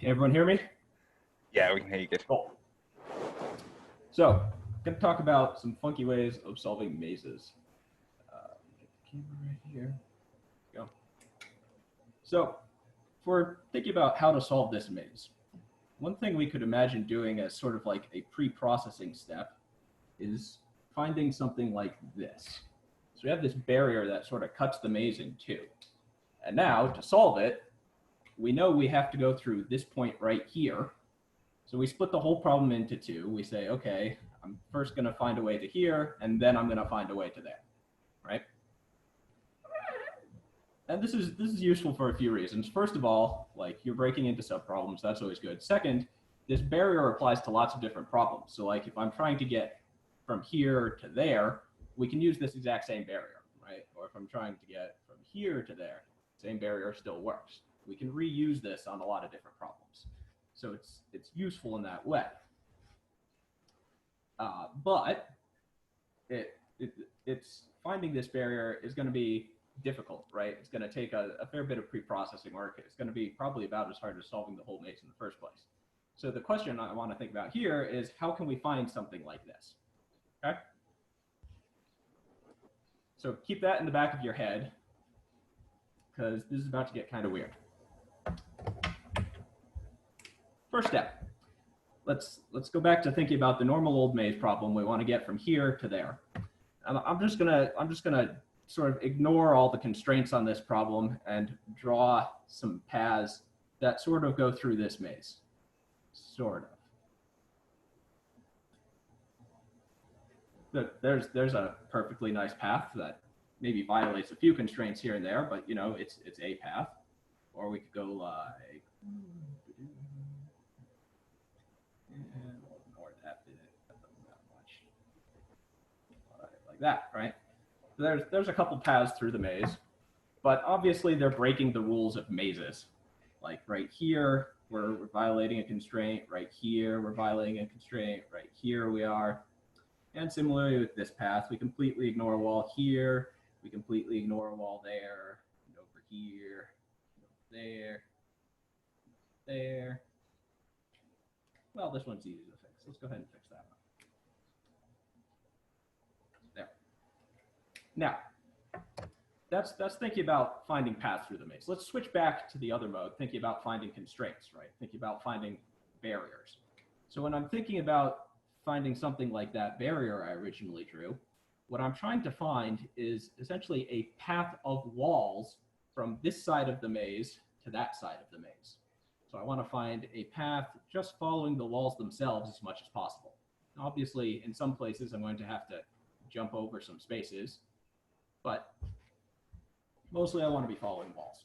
Can everyone hear me? Yeah, we can hear you good. Cool. So, I'm going to talk about some funky ways of solving mazes. Get the camera right here. Go. So, for thinking about how to solve this maze, one thing we could imagine doing as sort of like a pre-processing step is finding something like this. So we have this barrier that sort of cuts the maze in two. And now, to solve it, we know we have to go through this point right here. So we split the whole problem into two. We say, okay, I'm first going to find a way to here, and then I'm going to find a way to there, right? And this is useful for a few reasons. First of all, like you're breaking into subproblems, that's always good. Second, this barrier applies to lots of different problems. So like if I'm trying to get from here to there, we can use this exact same barrier, right? Or if I'm trying to get from here to there, same barrier still works. We can reuse this on a lot of different problems. So it's useful in that way. But it's finding this barrier is going to be difficult, right? It's going to take a fair bit of pre-processing work. It's going to be probably about as hard as solving the whole maze in the first place. So the question I want to think about here is how can we find something like this? Okay? So keep that in the back of your head because this is about to get kind of weird. First step, let's go back to thinking about the normal old maze problem. We want to get from here to there. And I'm just gonna sort of ignore all the constraints on this problem and draw some paths that sort of go through this maze, sort of. There's a perfectly nice path that maybe violates a few constraints here and there, but you know it's a path. Or we could go like. Ignore that bit, not much. Like that, right? So there's a couple paths through the maze, but obviously they're breaking the rules of mazes. Like right here, we're violating a constraint. Right here, we're violating a constraint. Right here we are. And similarly with this path, we completely ignore a wall here. We completely ignore a wall there. And over here, there, there. Well, this one's easy to fix. Let's go ahead and fix that one. There. Now, that's thinking about finding paths through the maze. Let's switch back to the other mode, thinking about finding constraints, right? Thinking about finding barriers. So when I'm thinking about finding something like that barrier I originally drew, what I'm trying to find is essentially a path of walls from this side of the maze to that side of the maze. So I want to find a path just following the walls themselves as much as possible. Obviously, in some places, I'm going to have to jump over some spaces, but mostly I want to be following walls.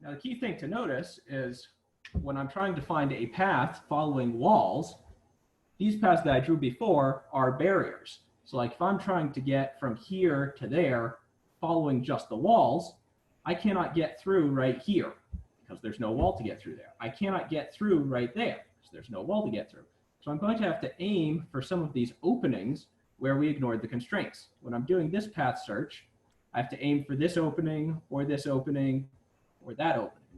Now, the key thing to notice is when I'm trying to find a path following walls, these paths that I drew before are barriers. So like if I'm trying to get from here to there following just the walls, I cannot get through right here, because there's no wall to get through there. I cannot get through right there, because there's no wall to get through. So I'm going to have to aim for some of these openings where we ignored the constraints. When I'm doing this path search, I have to aim for this opening, or that opening.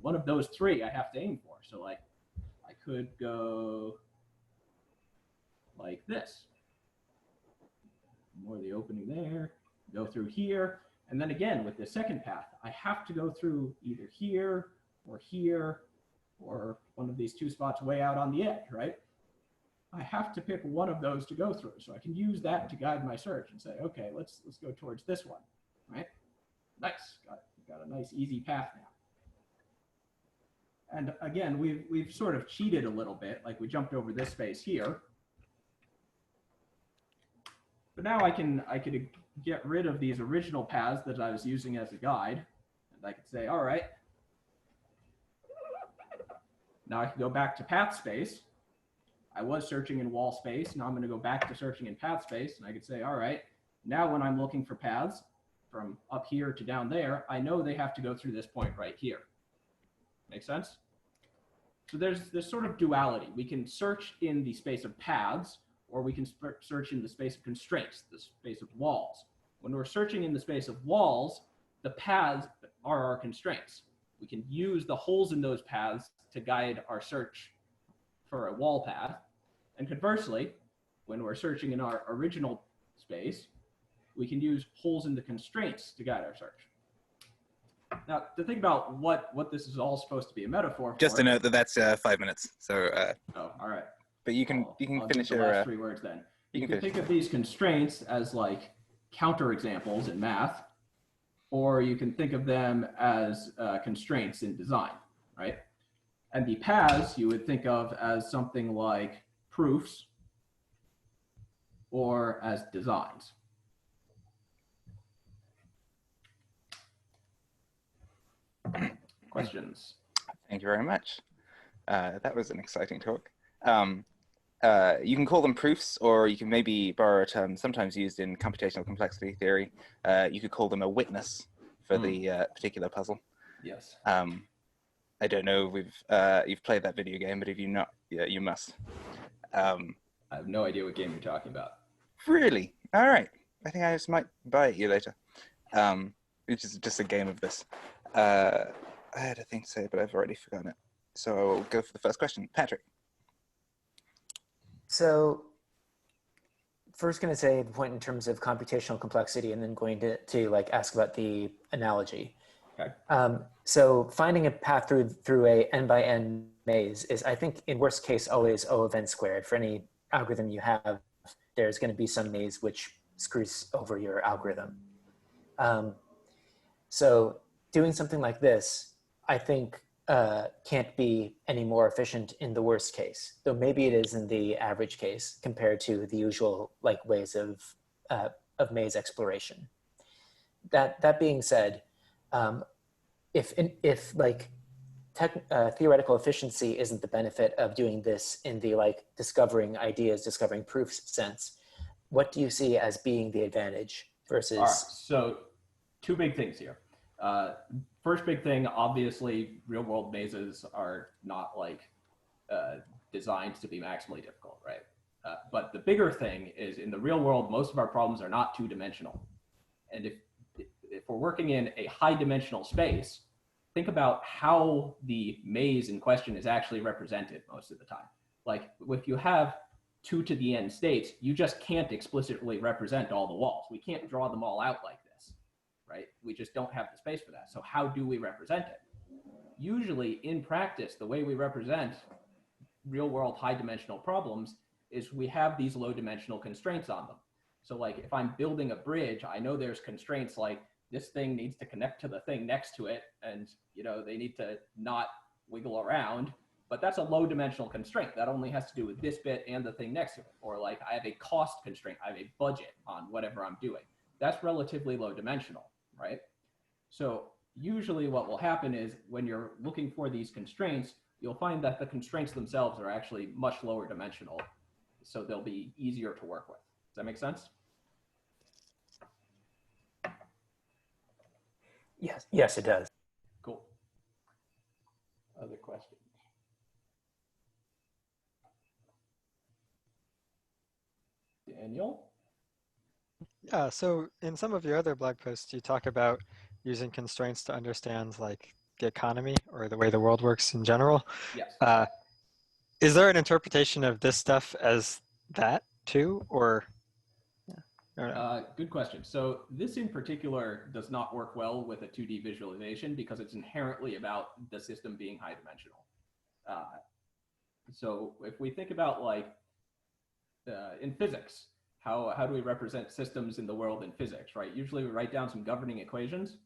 One of those three I have to aim for. So like, I could go like this. More the opening there, go through here. And then again, with the second path, I have to go through either here, or one of these two spots way out on the edge, right? I have to pick one of those to go through. So I can use that to guide my search and say, okay, let's go towards this one, right? Nice, got a nice easy path now. And again, we've sort of cheated a little bit, like we jumped over this space here. But now I could get rid of these original paths that I was using as a guide. And I could say, all right, now I can go back to path space. I was searching in wall space. Now I'm going to go back to searching in path space. And I could say, all right, now when I'm looking for paths from up here to down there, I know they have to go through this point right here. Make sense? So there's this sort of duality. We can search in the space of paths, or we can search in the space of constraints, the space of walls. When we're searching in the space of walls, the paths are our constraints. We can use the holes in those paths to guide our search for a wall path. And conversely, when we're searching in our original space, we can use holes in the constraints to guide our search. Now, to think about what this is all supposed to be a metaphor for. Just to note that that's 5 minutes. So. Oh, all right. But you can I'll finish the your last 3 words then. You can think finish. of these constraints as like counterexamples in math, or you can think of them as constraints in design, right? And the paths you would think of as something like proofs or as designs. Questions? Thank you very much. That was an exciting talk. You can call them proofs, or you can maybe borrow a term sometimes used in computational complexity theory. You could call them a witness for the particular puzzle. Yes. I don't know if you've played that video game, but if you've not, yeah, you must. I have no idea what game you're talking about. Really? All right. I think I just might buy it you later. Which is just a game of this. I had a thing to say, but I've already forgotten it. So I will go for the first question. Patrick. So first going to say the point in terms of computational complexity, and then going to like ask about the analogy. Okay. So finding a path through a n by n maze is, I think, in worst case, always O of n squared. For any algorithm you have, there's going to be some maze which screws over your algorithm. So doing something like this, I think, can't be any more efficient in the worst case, though maybe it is in the average case compared to the usual like ways of maze exploration. That being said, if like theoretical efficiency isn't the benefit of doing this in the like discovering ideas, discovering proofs sense, what do you see as being the advantage versus? All right, so 2 big things here. First big thing, obviously, real world mazes are not like designed to be maximally difficult, right? But the bigger thing is, in the real world, most of our problems are not 2-dimensional. And if we're working in a high-dimensional space, think about how the maze in question is actually represented most of the time. Like, if you have 2 to the n states, you just can't explicitly represent all the walls. We can't draw them all out like this, right? We just don't have the space for that. So how do we represent it? Usually, in practice, the way we represent real-world high-dimensional problems is we have these low-dimensional constraints on them. So like, if I'm building a bridge, I know there's constraints like this thing needs to connect to the thing next to it, and they need to not wiggle around. But that's a low-dimensional constraint. That only has to do with this bit and the thing next to it. Or like, I have a cost constraint. I have a budget on whatever I'm doing. That's relatively low-dimensional, right? So usually what will happen is when you're looking for these constraints, you'll find that the constraints themselves are actually much lower dimensional. So they'll be easier to work with. Does that make sense? Yes, it does. Cool. Other questions? Daniel? Yeah, so in some of your other blog posts, you talk about using constraints to understand like the economy or the way the world works in general. Yes. Is there an interpretation of this stuff as that too, or? Good question. So this in particular does not work well with a 2D visualization because it's inherently about the system being high dimensional. So if we think about like in physics, how do we represent systems in the world in physics, right? Usually we write down some governing equations.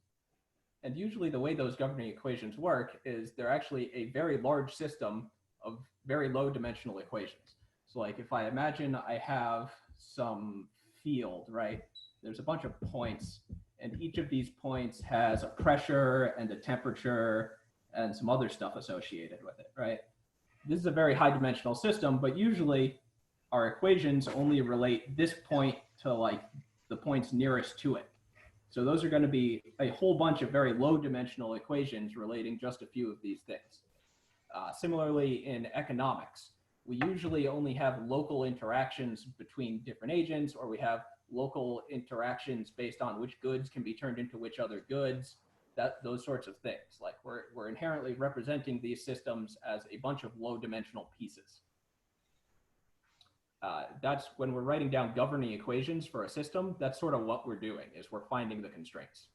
And usually the way those governing equations work is they're actually a very large system of very low dimensional equations. So like if I imagine I have some field, right? There's a bunch of points, and each of these points has a pressure and a temperature and some other stuff associated with it, right? This is a very high dimensional system, but usually our equations only relate this point to like the points nearest to it. So those are going to be a whole bunch of very low dimensional equations relating just a few of these things. Similarly, in economics, we usually only have local interactions between different agents, or we have local interactions based on which goods can be turned into which other goods. those sorts of things. Like we're inherently representing these systems as a bunch of low-dimensional pieces. That's when we're writing down governing equations for a system, that's sort of what we're doing, is we're finding the constraints.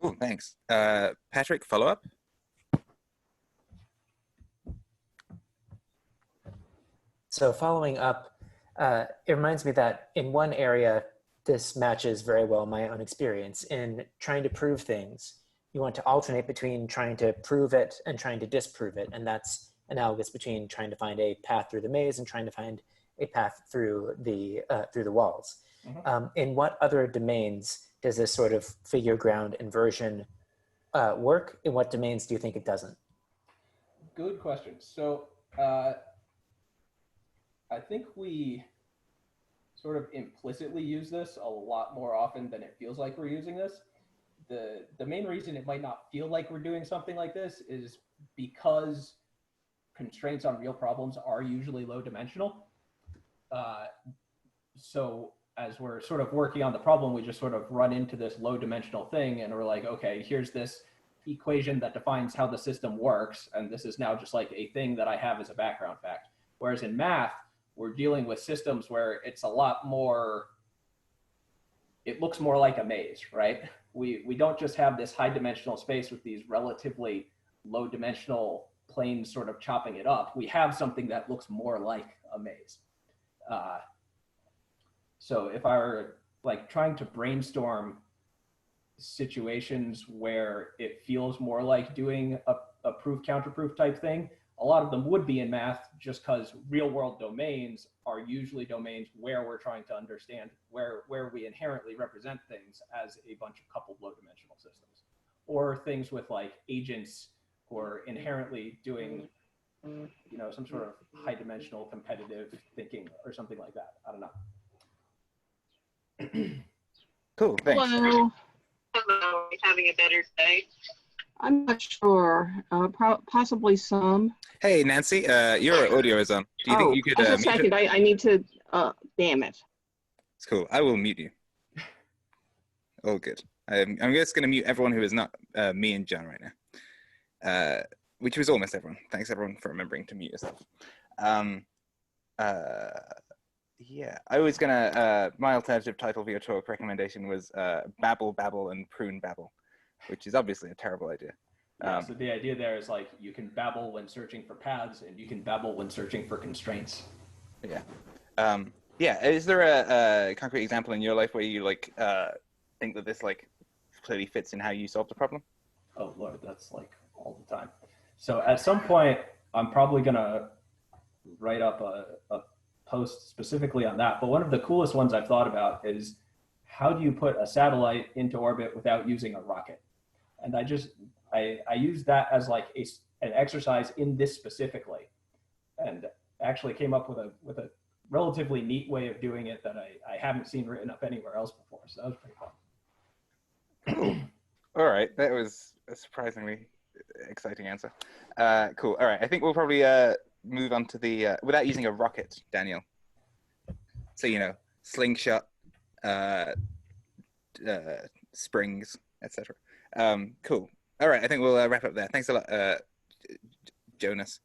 Cool, thanks. Patrick, follow up? So following up, it reminds me that in one area, this matches very well my own experience. In trying to prove things, you want to alternate between trying to prove it and trying to disprove it. And that's analogous between trying to find a path through the maze and trying to find a path through the walls. Mm-hmm. In what other domains does this sort of figure ground inversion work? In what domains do you think it doesn't? Good question. So I think we sort of implicitly use this a lot more often than it feels like we're using this. The main reason it might not feel like we're doing something like this is because constraints on real problems are usually low dimensional. So as we're sort of working on the problem, we just sort of run into this low dimensional thing and we're like, okay, here's this equation that defines how the system works. And this is now just like a thing that I have as a background fact. Whereas in math, we're dealing with systems where it's a lot more, it looks more like a maze, right? We don't just have this high dimensional space with these relatively low dimensional planes sort of chopping it up. We have something that looks more like a maze. So if I were like trying to brainstorm situations where it feels more like doing a proof counterproof type thing, a lot of them would be in math, just because real world domains are usually domains where we're trying to understand where we inherently represent things as a bunch of coupled low dimensional systems, or things with like agents who are inherently doing, you know, some sort of high dimensional competitive thinking or something like that. I don't know. Cool, thanks. Hello. Hello, having a better day. I'm not sure. Possibly some. Hey, Nancy, your audio is on. Do you think you could just a mute second. it? I need to. Damn it. It's cool. I will mute you. All good. I'm just going to mute everyone who is not me and John right now, which was almost everyone. Thanks, everyone, for remembering to mute yourself. Yeah, I was going to, my alternative title for your talk recommendation was Babble, Babble, and Prune Babble, which is obviously a terrible idea. Yeah, so the idea there is like you can babble when searching for paths and you can babble when searching for constraints. Yeah. Yeah, is there a concrete example in your life where you like think that this like clearly fits in how you solve the problem? Oh Lord, that's like all the time. So at some point, I'm probably gonna write up a post specifically on that. But one of the coolest ones I've thought about is how do you put a satellite into orbit without using a rocket? And I use that as like an exercise in this specifically, and actually came up with a relatively neat way of doing it that I haven't seen written up anywhere else before. So that was pretty fun. Cool. All right, that was a surprisingly exciting answer. Cool. All right, I think we'll probably move on to the without using a rocket, Daniel. So you know, slingshot, springs, etc. Cool. All right, I think we'll wrap up there. Thanks a lot, Jonas.